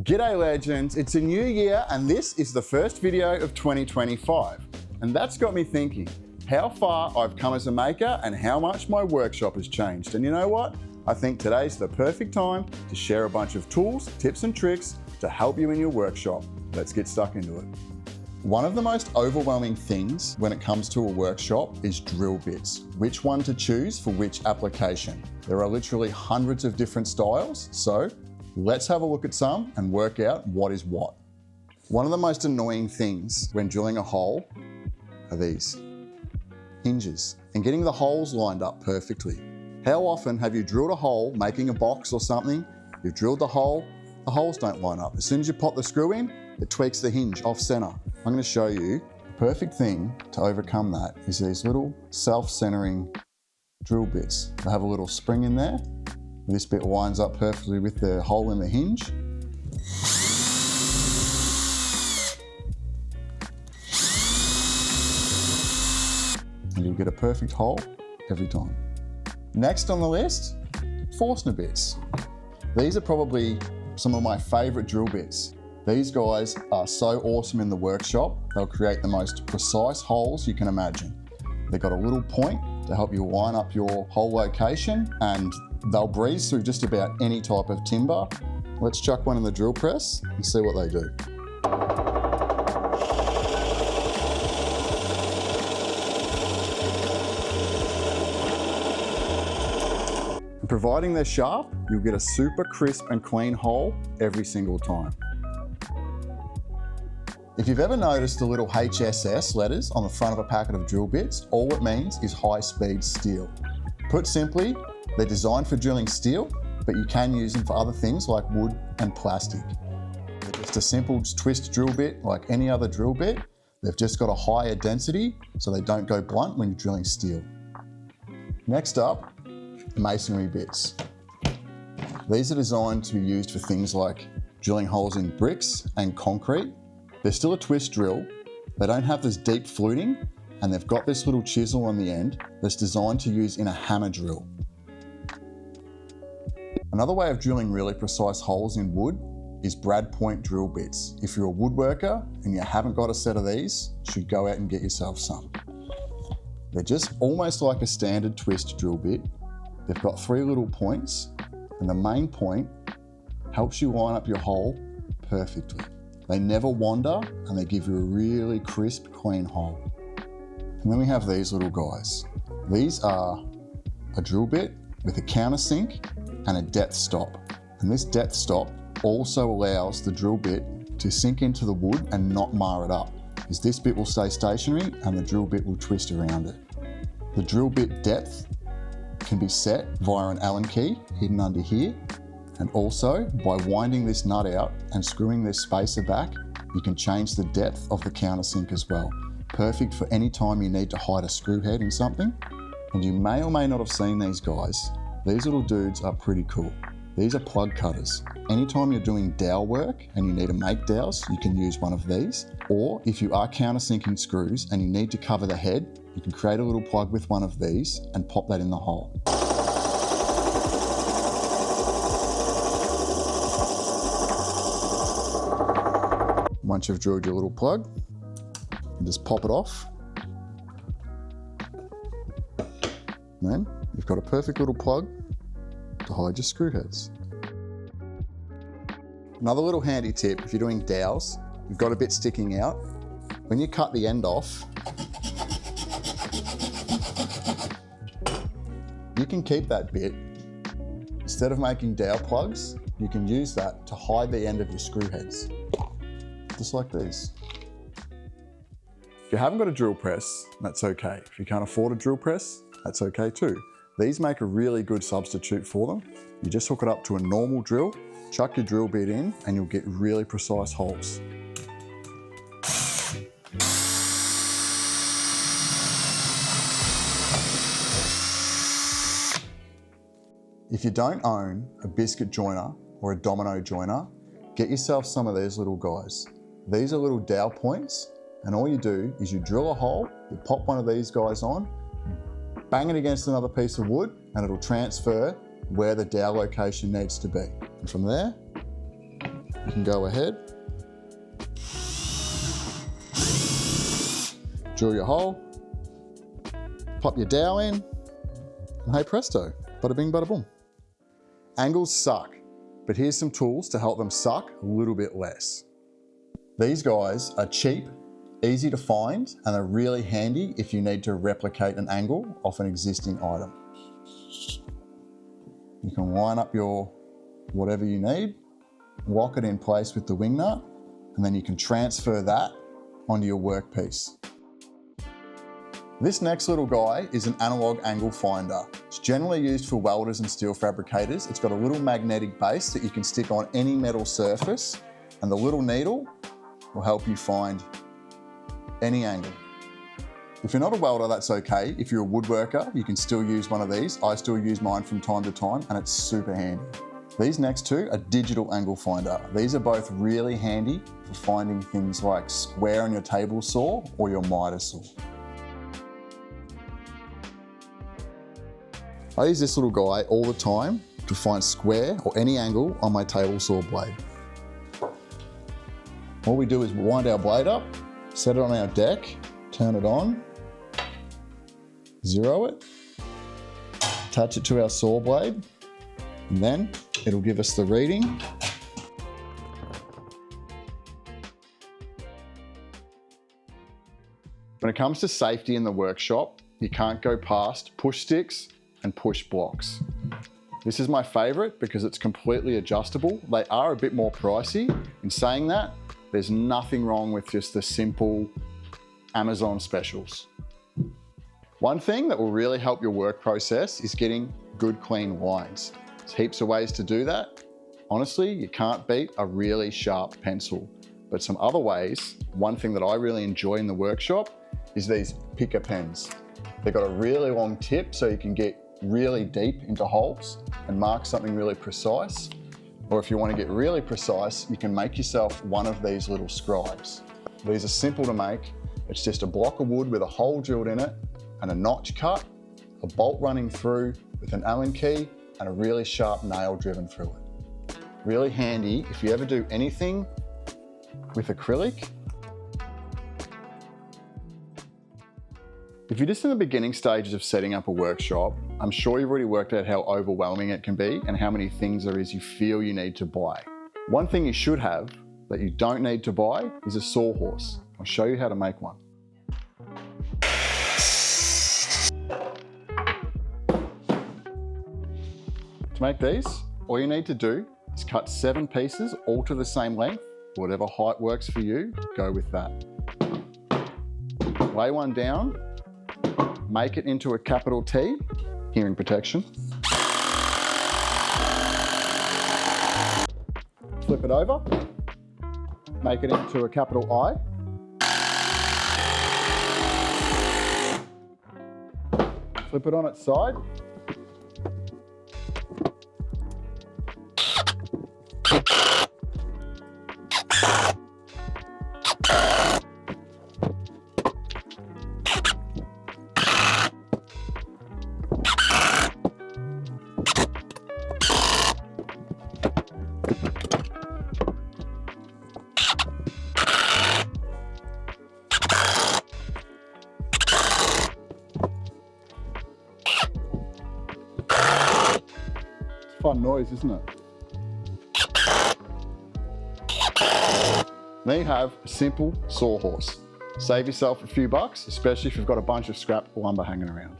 G'day legends, it's a new year and this is the first video of 2025. And that's got me thinking how far I've come as a maker and how much my workshop has changed. And you know what? I think today's the perfect time to share a bunch of tools, tips and tricks to help you in your workshop. Let's get stuck into it. One of the most overwhelming things when it comes to a workshop is drill bits. Which one to choose for which application? There are literally hundreds of different styles, so let's have a look at some and work out what is what. One of the most annoying things when drilling a hole are these hinges and getting the holes lined up perfectly. How often have you drilled a hole making a box or something, you've drilled the holes don't line up. As soon as you pop the screw in, it tweaks the hinge off center. I'm going to show you the perfect thing to overcome that is these little self-centering drill bits. They have a little spring in there. This bit lines up perfectly with the hole in the hinge. And you'll get a perfect hole every time. Next on the list, Forstner bits. These are probably some of my favorite drill bits. These guys are so awesome in the workshop. They'll create the most precise holes you can imagine. They've got a little point to help you line up your hole location, and they'll breeze through just about any type of timber. Let's chuck one in the drill press and see what they do. And providing they're sharp, you'll get a super crisp and clean hole every single time. If you've ever noticed the little HSS letters on the front of a packet of drill bits, all it means is high-speed steel. Put simply, they're designed for drilling steel, but you can use them for other things like wood and plastic. They're just a simple twist drill bit like any other drill bit. They've just got a higher density, so they don't go blunt when you're drilling steel. Next up, masonry bits. These are designed to be used for things like drilling holes in bricks and concrete. They're still a twist drill. They don't have this deep fluting, and they've got this little chisel on the end that's designed to use in a hammer drill. Another way of drilling really precise holes in wood is Bradpoint drill bits. If you're a woodworker and you haven't got a set of these, you should go out and get yourself some. They're just almost like a standard twist drill bit. They've got 3 little points, and the main point helps you line up your hole perfectly. They never wander, and they give you a really crisp, clean hole. And then we have these little guys. These are a drill bit with a countersink and a depth stop. And this depth stop also allows the drill bit to sink into the wood and not mar it up, as this bit will stay stationary and the drill bit will twist around it. The drill bit depth can be set via an Allen key hidden under here. And also, by winding this nut out and screwing this spacer back, you can change the depth of the countersink as well. Perfect for any time you need to hide a screw head in something. And you may or may not have seen these guys. These little dudes are pretty cool. These are plug cutters. Anytime you're doing dowel work and you need to make dowels, you can use one of these. Or if you are countersinking screws and you need to cover the head, you can create a little plug with one of these and pop that in the hole. Once you've drilled your little plug, you just pop it off. And then you've got a perfect little plug to hide your screw heads. Another little handy tip, if you're doing dowels, you've got a bit sticking out. When you cut the end off, you can keep that bit. Instead of making dowel plugs, you can use that to hide the end of your screw heads. Just like these. If you haven't got a drill press, that's okay. If you can't afford a drill press, that's okay too. These make a really good substitute for them. You just hook it up to a normal drill, chuck your drill bit in, and you'll get really precise holes. If you don't own a biscuit joiner or a domino joiner, get yourself some of these little guys. These are little Dow Points, and all you do is you drill a hole, you pop one of these guys on, bang it against another piece of wood, and it'll transfer where the dowel location needs to be. And from there, you can go ahead, drill your hole, pop your dowel in, and hey presto, bada bing, bada boom. Angles suck, but here's some tools to help them suck a little bit less. These guys are cheap, easy to find, and they're really handy if you need to replicate an angle off an existing item. You can line up your whatever you need, lock it in place with the wing nut, and then you can transfer that onto your workpiece. This next little guy is an analog angle finder. It's generally used for welders and steel fabricators. It's got a little magnetic base that you can stick on any metal surface, and the little needle will help you find any angle. If you're not a welder, that's okay. If you're a woodworker, you can still use one of these. I still use mine from time to time, and it's super handy. These next two are digital angle finder. These are both really handy for finding things like square on your table saw or your miter saw. I use this little guy all the time to find square or any angle on my table saw blade. All we do is wind our blade up, set it on our deck, turn it on, zero it, attach it to our saw blade, and then it'll give us the reading. When it comes to safety in the workshop, you can't go past push sticks and push blocks. This is my favorite because it's completely adjustable. They are a bit more pricey. In saying that, there's nothing wrong with just the simple Amazon specials. One thing that will really help your work process is getting good clean lines. There's heaps of ways to do that. Honestly, you can't beat a really sharp pencil. But some other ways, one thing that I really enjoy in the workshop is these picker pens. They've got a really long tip so you can get really deep into holes and mark something really precise. Or if you want to get really precise, you can make yourself one of these little scribes. These are simple to make. It's just a block of wood with a hole drilled in it and a notch cut, a bolt running through with an Allen key, and a really sharp nail driven through it. Really handy if you ever do anything with acrylic. If you're just in the beginning stages of setting up a workshop, I'm sure you've already worked out how overwhelming it can be and how many things there is you feel you need to buy. One thing you should have that you don't need to buy is a sawhorse. I'll show you how to make one. To make these, all you need to do is cut 7 pieces, all to the same length. Whatever height works for you, go with that. Lay one down, make it into a capital T, hearing protection. Flip it over, make it into a capital I. Flip it on its side. Fun noise, isn't it? Then you have a simple sawhorse. Save yourself a few bucks, especially if you've got a bunch of scrap lumber hanging around.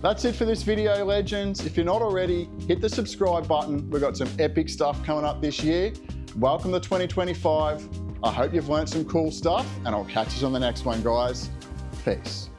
That's it for this video, legends. If you're not already, hit the subscribe button. We've got some epic stuff coming up this year. Welcome to 2025. I hope you've learned some cool stuff, and I'll catch you on the next one, guys. Peace.